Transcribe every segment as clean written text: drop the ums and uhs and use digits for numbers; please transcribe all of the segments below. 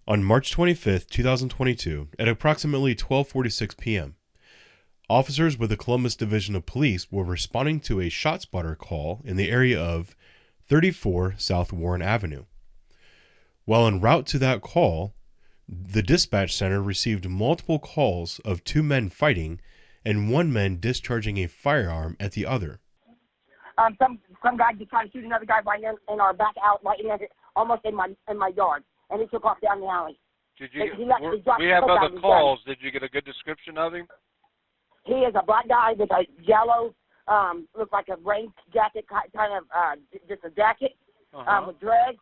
On March 25, 2022, at approximately 12:46 p.m., officers with the Columbus Division of Police were responding to a ShotSpotter call in the area of 34 South Warren Avenue. While en route to that call, the dispatch center received multiple calls of two men fighting and one man discharging a firearm at the other. Some guy just tried to shoot another guy right in our back out, right in almost in my yard, and he took off down the alley. We have other calls. Did you get a good description of him? He is a black guy with a yellow, looks like a rain jacket, kind of just a jacket, with dreads,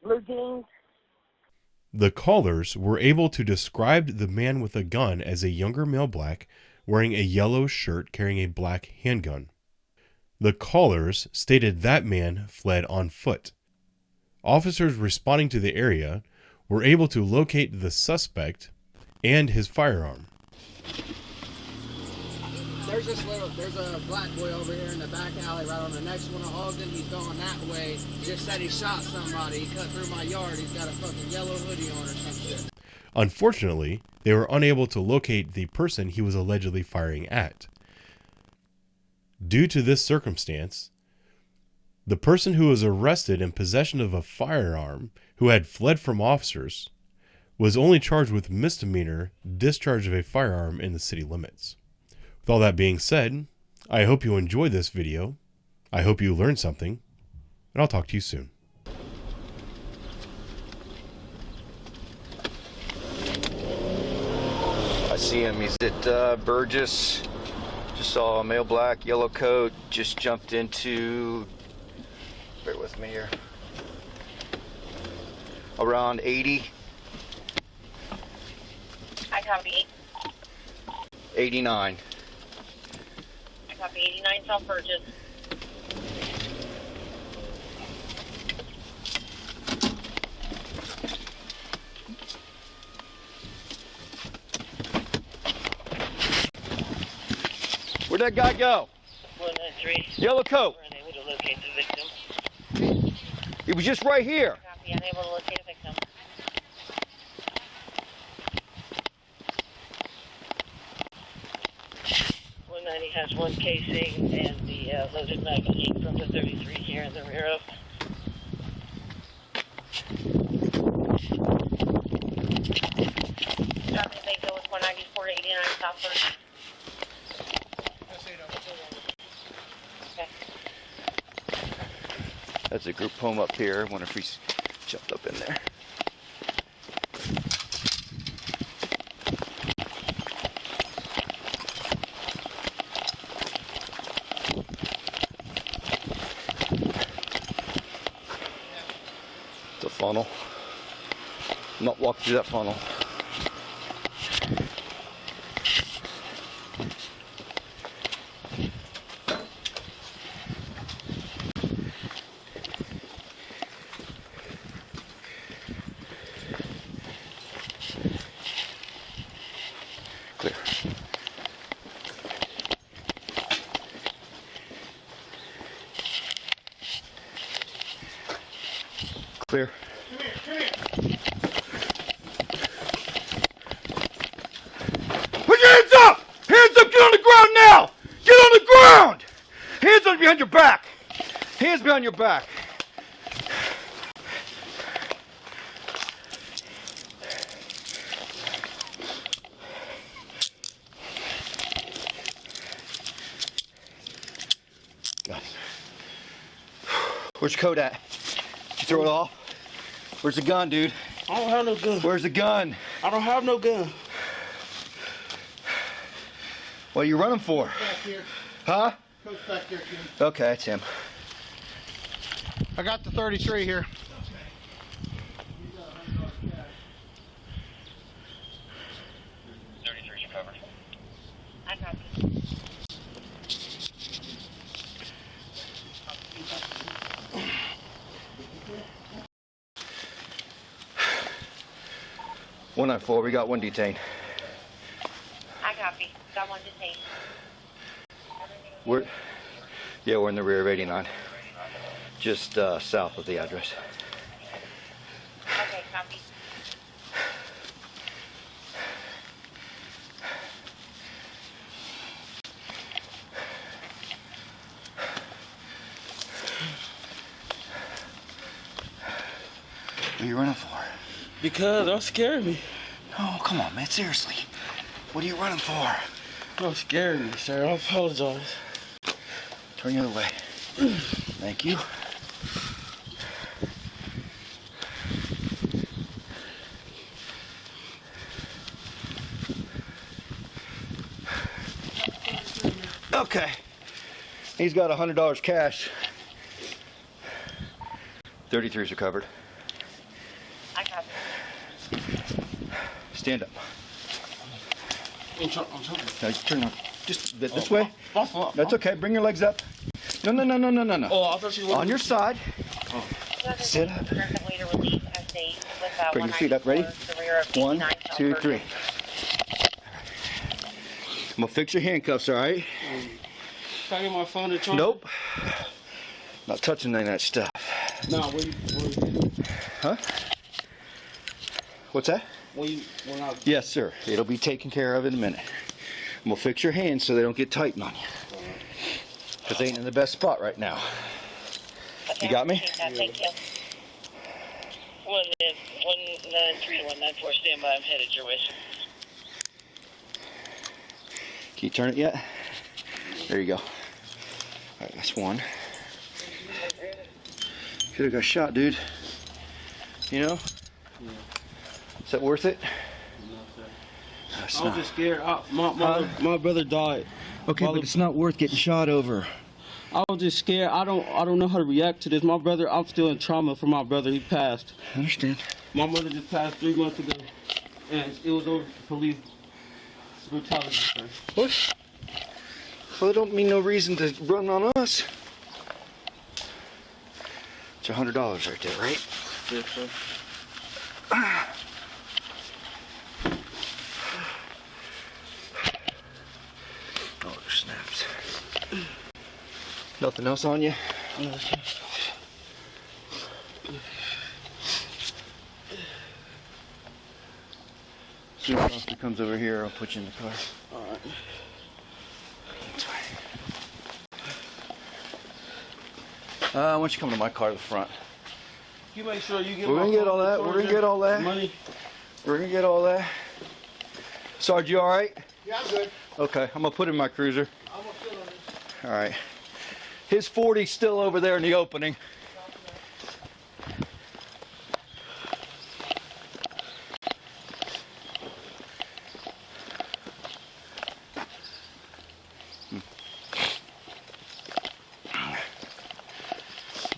blue jeans. The callers were able to describe the man with a gun as a younger male black wearing a yellow shirt carrying a black handgun. The callers stated that man fled on foot. Officers responding to the area were able to locate the suspect and his firearm. There's a black boy over here in the back alley right on the next one of Ogden. He's going that way. Just said he shot somebody. He cut through my yard. He's got a fucking yellow hoodie on or some shit. Unfortunately, they were unable to locate the person he was allegedly firing at. Due to this circumstance, the person who was arrested in possession of a firearm who had fled from officers was only charged with misdemeanor discharge of a firearm in the city limits. With all that being said, I hope you enjoyed this video. I hope you learned something, and I'll talk to you soon. I see him. He's at Burgess. Just saw a male black, yellow coat. Just jumped into, bear with me here, around 80. I copy. 89. I copy 89 South Burgess. Where'd that guy go? 193. Yellow coat. We're unable to locate the victim. He was just right here. Copy, unable to locate a victim. 190 has one casing and the loaded magazine from the 33 here in the rear of. Copy, they go with 194 to 89 South Burgess. That's a group home up here. I wonder if he's jumped up in there. It's a funnel. I'm not walking through that funnel. Clear. Clear. Come here. Put your hands up! Hands up! Get on the ground now! Get on the ground! Hands on behind your back! Hands behind your back! Got it. Where's your coat at? Did you throw it off? Where's the gun, dude? I don't have no gun. Where's the gun? I don't have no gun. What are you running for? Back here. Huh? Coach back there, Jim. Okay, that's him. I got the 33 here. Covered. I copy. One on four. We got one detained. I copy. Got one detained. We're in the rear of 89, just south of the address. Okay, copy. are you running for? Because I'm scared me. Oh, come on, man. Seriously. What are you running for? I'm scared me, sir. I apologize. Turn the other way. Thank you. Okay. He's got $100 cash. 33's recovered. I got it. Stand up. I'm trying. Now, turn on. Just this way. That's okay. Bring your legs up. No. Oh, I thought you were On your side. Sit up. Bring your feet up. Ready? 1, 2, 3. I'm gonna fix your handcuffs, all right? Can I get my phone to charge? Nope. Not touching any of that stuff. Nah, Huh? What's that? when I Yes, sir. It'll be taken care of in a minute. I'm gonna fix your hands so they don't get tighten on you. Because they ain't in the best spot right now. Okay, You got me? Thank you. 193 to 194, stand by. I'm headed your way. Can you turn it yet? There you go. All right, that's one. Could have got shot, dude. You know? Yeah. Is that worth it? No, sir. That's I was not. just scared. My brother died. Okay, but it's not worth getting shot over. I was just scared. I don't know how to react to this. My brother, I'm still in trauma for my brother. He passed. I understand. My mother just passed 3 months ago, and it was over police brutality, sir. What? Well, it don't mean no reason to run on us. It's $100 right there, right? Yes, sir. Oh, there's snaps. Nothing else on you? No, sir. As soon as the officer comes over here, I'll put you in the car. All right. That's right. I want you to come to my car to the front. You make sure you get. We're gonna get all that. We're gonna get all that. Money. We're gonna get all that. Sarge, you all right? Yeah, I'm good. Okay, I'm gonna put in my cruiser. I'm gonna fill on this. All right. His 40's still over there in the opening.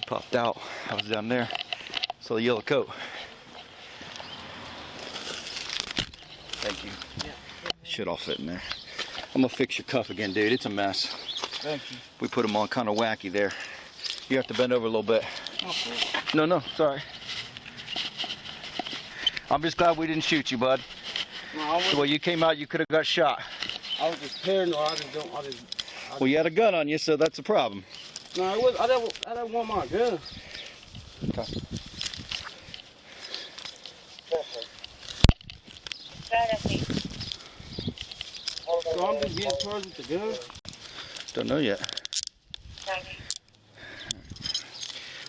Popped out. I was down there. Saw the yellow coat. Thank you. Shit all fit in there. I'm gonna fix your cuff again, dude. It's a mess. Thank you. We put them on kind of wacky there. You have to bend over a little bit. No, sorry. I'm just glad we didn't shoot you, bud. No, The way you came out, you could have got shot. I was just paranoid. Well, you had a gun on you, so that's a problem. No, it was. I didn't want my gun. Okay. So I'm just getting charged with the gun. Don't know yet.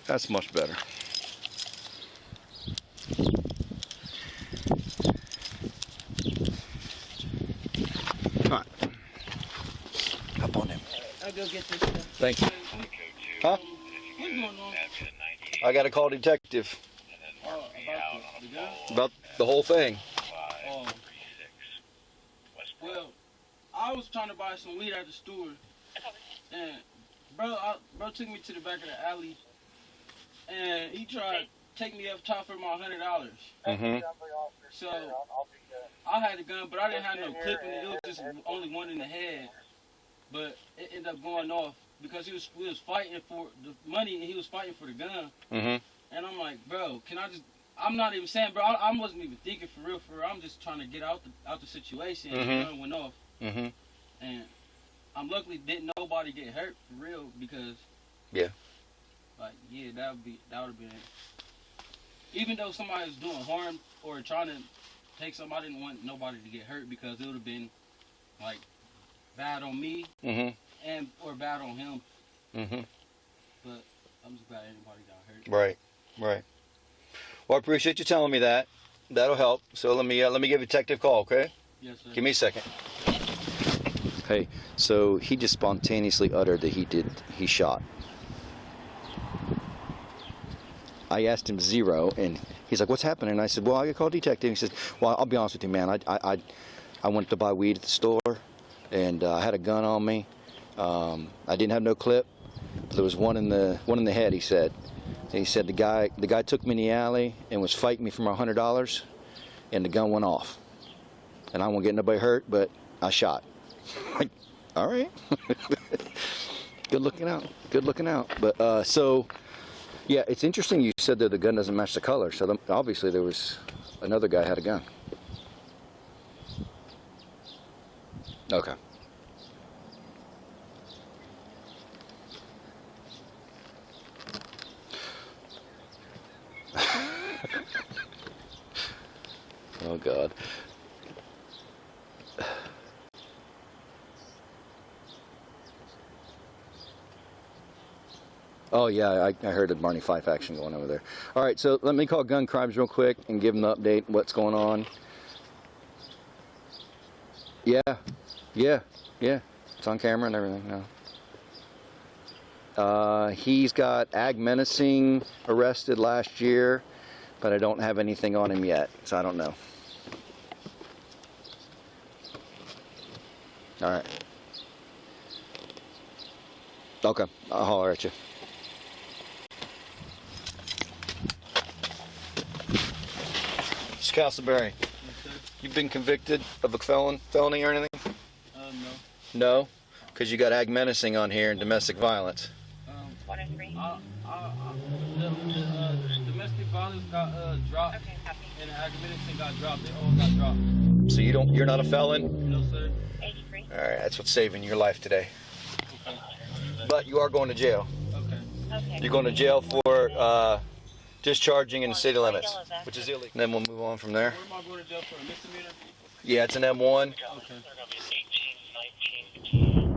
That's much better. All right. Up on him. I'll go get this stuff. Thank you. Huh? What's going on? I got to call detective About the gun? about the whole thing. Oh. Well, I was trying to buy some weed at the store, and bro took me to the back of the alley, and he tried to take me up top for my $100. Mm-hmm. So I had a gun, but I didn't have no clip in it. It was just only one in the head. But it ended up going off because we was fighting for the money and he was fighting for the gun. Mm-hmm. And I'm like, bro, can I just? I'm not even saying, bro. I wasn't even thinking for real. I'm just trying to get out the situation. And the gun went off. Mm-hmm. And I'm luckily didn't nobody get hurt for real because. Yeah. Like that would have been. Even though somebody was doing harm or trying to take somebody, I didn't want nobody to get hurt because it would have been like bad on me or bad on him. Mm-hmm. But I'm just glad anybody got hurt. Right. Well, I appreciate you telling me that. That'll help. So let me give a detective call, okay? Yes, sir. Give me a second. Hey, so he just spontaneously uttered that he shot. I asked him 0, and he's like, "What's happening?" And I said, "Well, I got called detective." He said, "Well, I'll be honest with you, man. I went to buy weed at the store, and I had a gun on me. I didn't have no clip. But there was one in the head." He said. And he said the guy took me in the alley and was fighting me for my $100, and the gun went off. And I won't get nobody hurt, but I shot. Like, all right. Good looking out. Good looking out. But so, yeah, it's interesting. You said that the gun doesn't match the color, so obviously there was another guy had a gun. Okay. Oh God. Oh yeah, I heard a Barney Fife action going over there. All right, so let me call Gun Crimes real quick and give them the update what's going on. Yeah, it's on camera and everything now. He's got ag menacing arrested last year, but I don't have anything on him yet, so I don't know. All right. Okay, I'll holler at you. Mr. Castleberry, you've been convicted of a felony or anything? No. No? Because you got ag menacing on here and domestic violence. One and three. The domestic violence got dropped, Okay, copy. and the ag menacing got dropped. They all got dropped. So you're not a felon? No, sir. 83. All right, that's what's saving your life today. Okay. But you are going to jail. Okay. Okay. You're going to jail for discharging in the city limits, which is illegal. And then we'll move on from there. Where am I going to jail for? A misdemeanor? Yeah, it's an M1. Okay. They're going to be 18, 19,